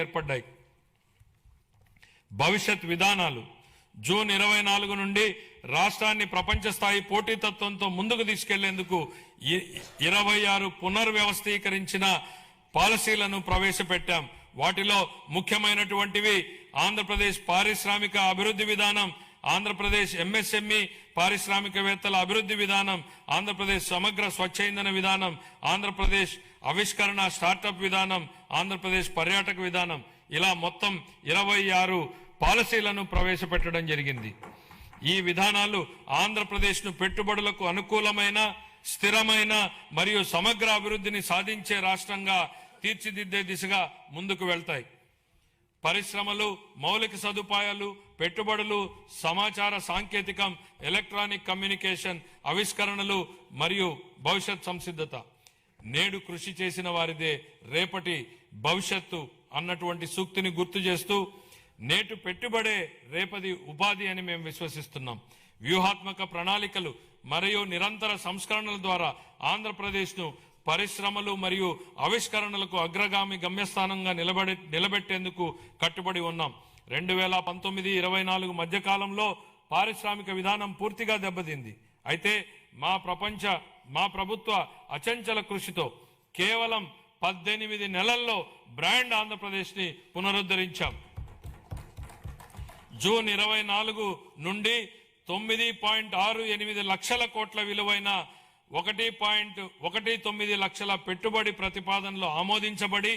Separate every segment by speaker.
Speaker 1: ఏర్పడ్డాయి. భవిష్యత్ విధానాలు జూన్ 24 నుండి రాష్ట్రాన్ని ప్రపంచ స్థాయి పోటీతత్వంతో ముందుకు తీసుకెళ్లేందుకు 26 పునర్వ్యవస్థీకరించిన పాలసీలను ప్రవేశపెట్టాం. వాటిలో ముఖ్యమైనటువంటివి ఆంధ్రప్రదేశ్ పారిశ్రామిక అభివృద్ధి విధానం, ఆంధ్రప్రదేశ్ ఎంఎస్ఎంఈ పారిశ్రామికవేత్తల అభివృద్ధి విధానం, ఆంధ్రప్రదేశ్ సమగ్ర స్వచ్ఛ ఇంధన విధానం, ఆంధ్రప్రదేశ్ ఆవిష్కరణ స్టార్టప్ విధానం, ఆంధ్రప్రదేశ్ పర్యాటక విధానం, ఇలా మొత్తం 26 పాలసీలను ప్రవేశపెట్టడం జరిగింది. ఈ విధానాలు ఆంధ్రప్రదేశ్ను పెట్టుబడులకు అనుకూలమైన, స్థిరమైన మరియు సమగ్ర అభివృద్ధిని సాధించే రాష్ట్రంగా తీర్చిదిద్దే దిశగా ముందుకు వెళ్తాయి. పరిశ్రమలు, మౌలిక సదుపాయాలు, పెట్టుబడులు, సమాచార సాంకేతికం, ఎలక్ట్రానిక్ కమ్యూనికేషన్, ఆవిష్కరణలు మరియు భవిష్యత్ సంసిద్ధత. నేడు కృషి చేసిన వారిదే రేపటి భవిష్యత్తు అన్నటువంటి సూక్తిని గుర్తు చేస్తూ నేటి పెట్టుబడే రేపటి ఉపాధి అని మేము విశ్వసిస్తున్నాం. వ్యూహాత్మక ప్రణాళికలు మరియు నిరంతర సంస్కరణల ద్వారా ఆంధ్రప్రదేశ్ను పరిశ్రమలు మరియు ఆవిష్కరణలకు అగ్రగామి గమ్యస్థానంగా నిలబెట్టేందుకు కట్టుబడి ఉన్నాం. 2019-24 మధ్యకాలంలో పారిశ్రామిక విధానం పూర్తిగా దెబ్బతింది. అయితే మా ప్రభుత్వ అచంచల కృషితో కేవలం 18 నెలల్లో బ్రాండ్ ఆంధ్రప్రదేశ్ ని పునరుద్ధరించాం. జూన్ 24 నుండి 9.68 లక్షల కోట్ల విలువైన 1.19 లక్షల పెట్టుబడి ప్రతిపాదనలు ఆమోదించబడి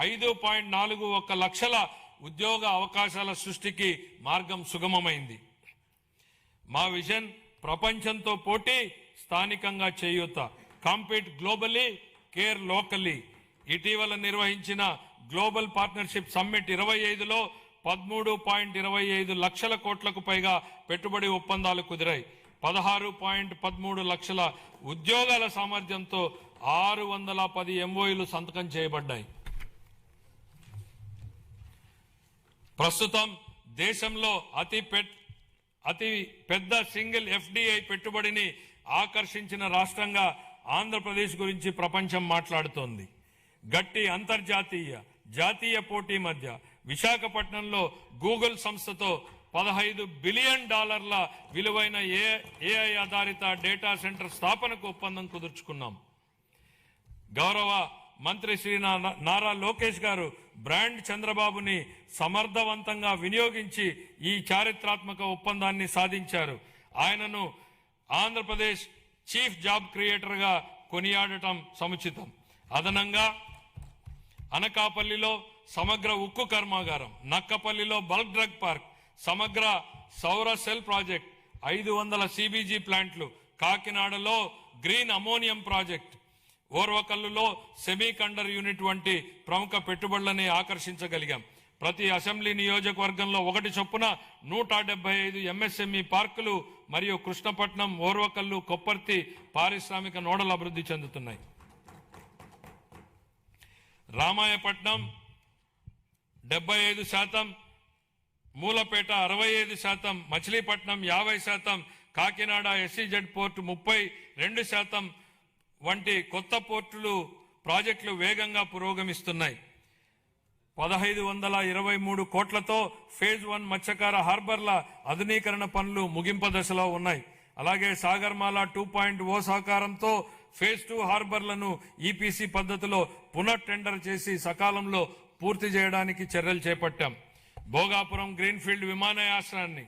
Speaker 1: 5.41 లక్షల ఉద్యోగ అవకాశాల సృష్టికి మార్గం సుగమమైంది. మా విజన్ ప్రపంచంతో పోటీ, స్థానికంగా చేయూత. Compete globally, care locally. ఇటీవల నిర్వహించిన గ్లోబల్ పార్ట్నర్షిప్ సమ్మిట్ 25లో 13.25 లక్షల కోట్లకు పైగా పెట్టుబడి ఒప్పందాలు కుదిరాయి. 16.13 లక్షల ఉద్యోగాల సామర్థ్యంతో 610 ఎంఓయూలు సంతకం చేయబడ్డాయి. ప్రస్తుతం దేశంలో అతి పెద్ద సింగిల్ ఎఫ్డిఐ పెట్టుబడిని ఆకర్షించిన రాష్ట్రంగా ఆంధ్రప్రదేశ్ గురించి ప్రపంచం మాట్లాడుతోంది. గట్టి అంతర్జాతీయ, జాతీయ పోటీ మధ్య విశాఖపట్నంలో గూగుల్ సంస్థతో $15 బిలియన్ విలువైన ఏఐ ఆధారిత డేటా సెంటర్ స్థాపనకు ఒప్పందం కుదుర్చుకున్నాం. గౌరవ మంత్రి శ్రీ నారా లోకేష్ గారు బ్రాండ్ చంద్రబాబుని సమర్థవంతంగా వినియోగించి ఈ చారిత్రాత్మక ఒప్పందాన్ని సాధించారు. ఆయనను ఆంధ్రప్రదేశ్ చీఫ్ జాబ్ క్రియేటర్ గా కొనియాడటం సముచితం. అదనంగా అనకాపల్లిలో సమగ్ర ఉక్కు కర్మాగారం, నక్కపల్లిలో బల్క్ డ్రగ్ పార్క్, సమగ్ర సౌర సెల్ ప్రాజెక్ట్, 500 సిబిజీ ప్లాంట్లు, కాకినాడలో గ్రీన్ అమోనియం ప్రాజెక్ట్, ఓర్వకల్లులో సెమీకండర్ యూనిట్ వంటి ప్రముఖ పెట్టుబడులని ఆకర్షించగలిగాం. ప్రతి అసెంబ్లీ నియోజకవర్గంలో 1 చొప్పున 175 ఎంఎస్ఎంఈ పార్కులు మరియు కృష్ణపట్నం, ఓర్వకల్లు, కొప్పర్తి పారిశ్రామిక నోడలు అభివృద్ధి చెందుతున్నాయి. రామాయపట్నం 75%, మూలపేట 65%, మచిలీపట్నం 50%, కాకినాడ ఎస్సీజెడ్ పోర్టు 32% వంటి కొత్త పోర్టులు ప్రాజెక్టులు వేగంగా పురోగమిస్తున్నాయి. 1523 కోట్లతో ఫేజ్ 1 మత్స్యకార హార్బర్ల ఆధునీకరణ పనులు ముగింపు దశలో ఉన్నాయి. అలాగే సాగర్మాల 2.0 సహకారంతో ఫేజ్ 2 హార్బర్లను ఈపీసీ పద్ధతిలో పునః టెండర్ చేసి సకాలంలో పూర్తి చేయడానికి చర్యలు చేపట్టాం. భోగాపురం గ్రీన్ఫీల్డ్ విమానాశ్రయాన్ని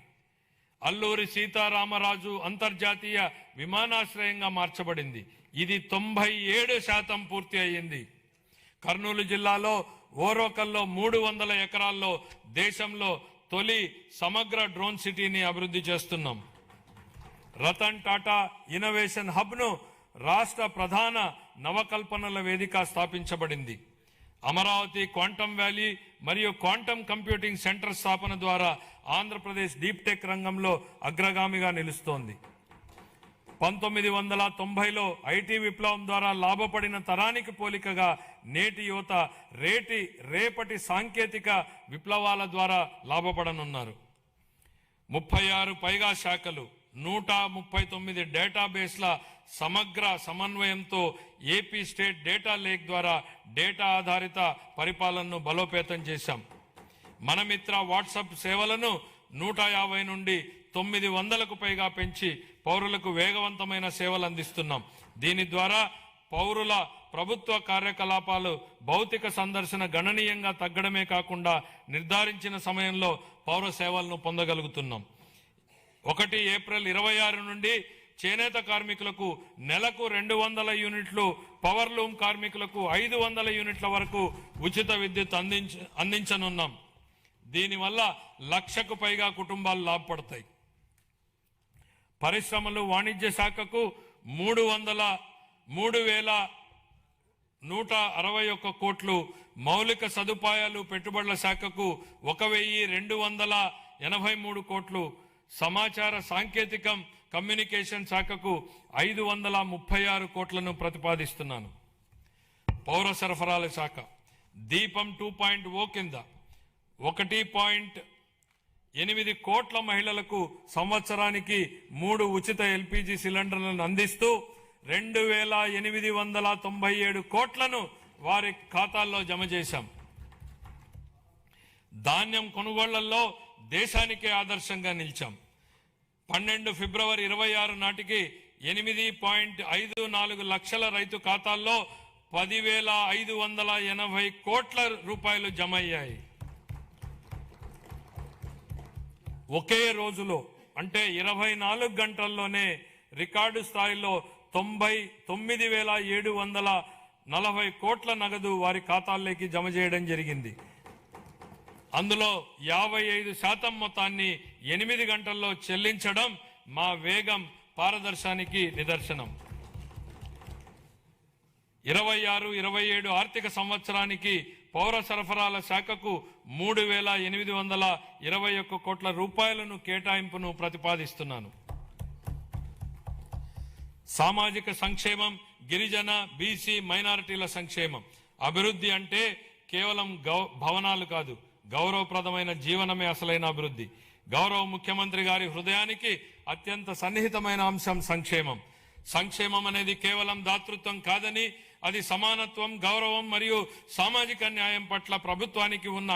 Speaker 1: అల్లూరి సీతారామరాజు అంతర్జాతీయ విమానాశ్రయంగా మార్చబడింది. ఇది 97% పూర్తి అయ్యింది. కర్నూలు జిల్లాలో ఓర్వకల్లో 300 ఎకరాల్లో దేశంలో తొలి సమగ్ర డ్రోన్ సిటీని అభివృద్ధి చేస్తున్నాం. రతన్ టాటా ఇన్నోవేషన్ హబ్ ను రాష్ట్ర ప్రధాన నవకల్పనల వేదిక స్థాపించబడింది. అమరావతి క్వాంటమ్ వ్యాలీ మరియు క్వాంటమ్ కంప్యూటింగ్ సెంటర్ స్థాపన ద్వారా ఆంధ్రప్రదేశ్ డీప్ టెక్ రంగంలో అగ్రగామిగా నిలుస్తోంది. 1990లో ఐటీ విప్లవం ద్వారా లాభపడిన తరానికి పోలికగా నేటి యువత రేపటి సాంకేతిక విప్లవాల ద్వారా లాభపడనున్నారు. 36 పైగా శాఖలు, 139 డేటాబేస్ల సమగ్ర సమన్వయంతో ఏపీ స్టేట్ డేటా లేక్ ద్వారా డేటా ఆధారిత పరిపాలనను బలోపేతం చేశాం. మన మిత్ర వాట్సాప్ సేవలను 150 నుండి 900కు పైగా పెంచి పౌరులకు వేగవంతమైన సేవలు అందిస్తున్నాం. దీని ద్వారా పౌరుల ప్రభుత్వ కార్యకలాపాలు భౌతిక సందర్శన గణనీయంగా తగ్గడమే కాకుండా నిర్ధారించిన సమయంలో పౌర సేవలను పొందగలుగుతున్నాం. 1 ఏప్రిల్ 26 నుండి చేనేత కార్మికులకు నెలకు 200 యూనిట్లు, పవర్లూమ్ కార్మికులకు 500 యూనిట్ల వరకు ఉచిత విద్యుత్ అందించనున్నాం. దీనివల్ల 1,00,000కు పైగా కుటుంబాలు లాభపడతాయి. పరిశ్రమలు వాణిజ్య శాఖకు 3,161 కోట్లు, మౌలిక సదుపాయాలు పెట్టుబడుల శాఖకు 1,283 కోట్లు, సమాచార సాంకేతికం కమ్యూనికేషన్ శాఖకు 536 కోట్లను ప్రతిపాదిస్తున్నాను. పౌర సరఫరాల శాఖ దీపం 2.0 కింద 1.8 కోట్ల మహిళలకు సంవత్సరానికి 3 ఉచిత ఎల్పీజీ సిలిండర్లను అందిస్తూ 2,897 కోట్లను వారి ఖాతాల్లో జమ చేశాం. ధాన్యం కొనుగోళ్లలో దేశానికే ఆదర్శంగా నిలిచాం. 12 ఫిబ్రవరి 26 నాటికి 8.54 లక్షల రైతు ఖాతాల్లో 10,580 కోట్ల రూపాయలు జమ అయ్యాయి. ఒకే రోజులో అంటే 24 గంటల్లోనే రికార్డు స్థాయిలో 99,740 కోట్ల నగదు వారి ఖాతాల్లోకి జమ చేయడం జరిగింది. అందులో 55% మొత్తాన్ని 8 గంటల్లో చెల్లించడం మా వేగం పారదర్శానికి నిదర్శనం. 26-27 ఆర్థిక సంవత్సరానికి పౌర సరఫరాల శాఖకు 3,821 కోట్ల రూపాయలను కేటాయింపును ప్రతిపాదిస్తున్నాను. సామాజిక సంక్షేమం, గిరిజన, బీసీ, మైనారిటీల సంక్షేమం. అభివృద్ధి అంటే కేవలం భవనాలు కాదు, గౌరవప్రదమైన జీవనమే అసలైన అభివృద్ధి. గౌరవ ముఖ్యమంత్రి గారి హృదయానికి అత్యంత సన్నిహితమైన అంశం సంక్షేమం. సంక్షేమం అనేది కేవలం దాతృత్వం కాదని, అది సమానత్వం, గౌరవం మరియు సామాజిక న్యాయం పట్ల ప్రభుత్వానికి ఉన్న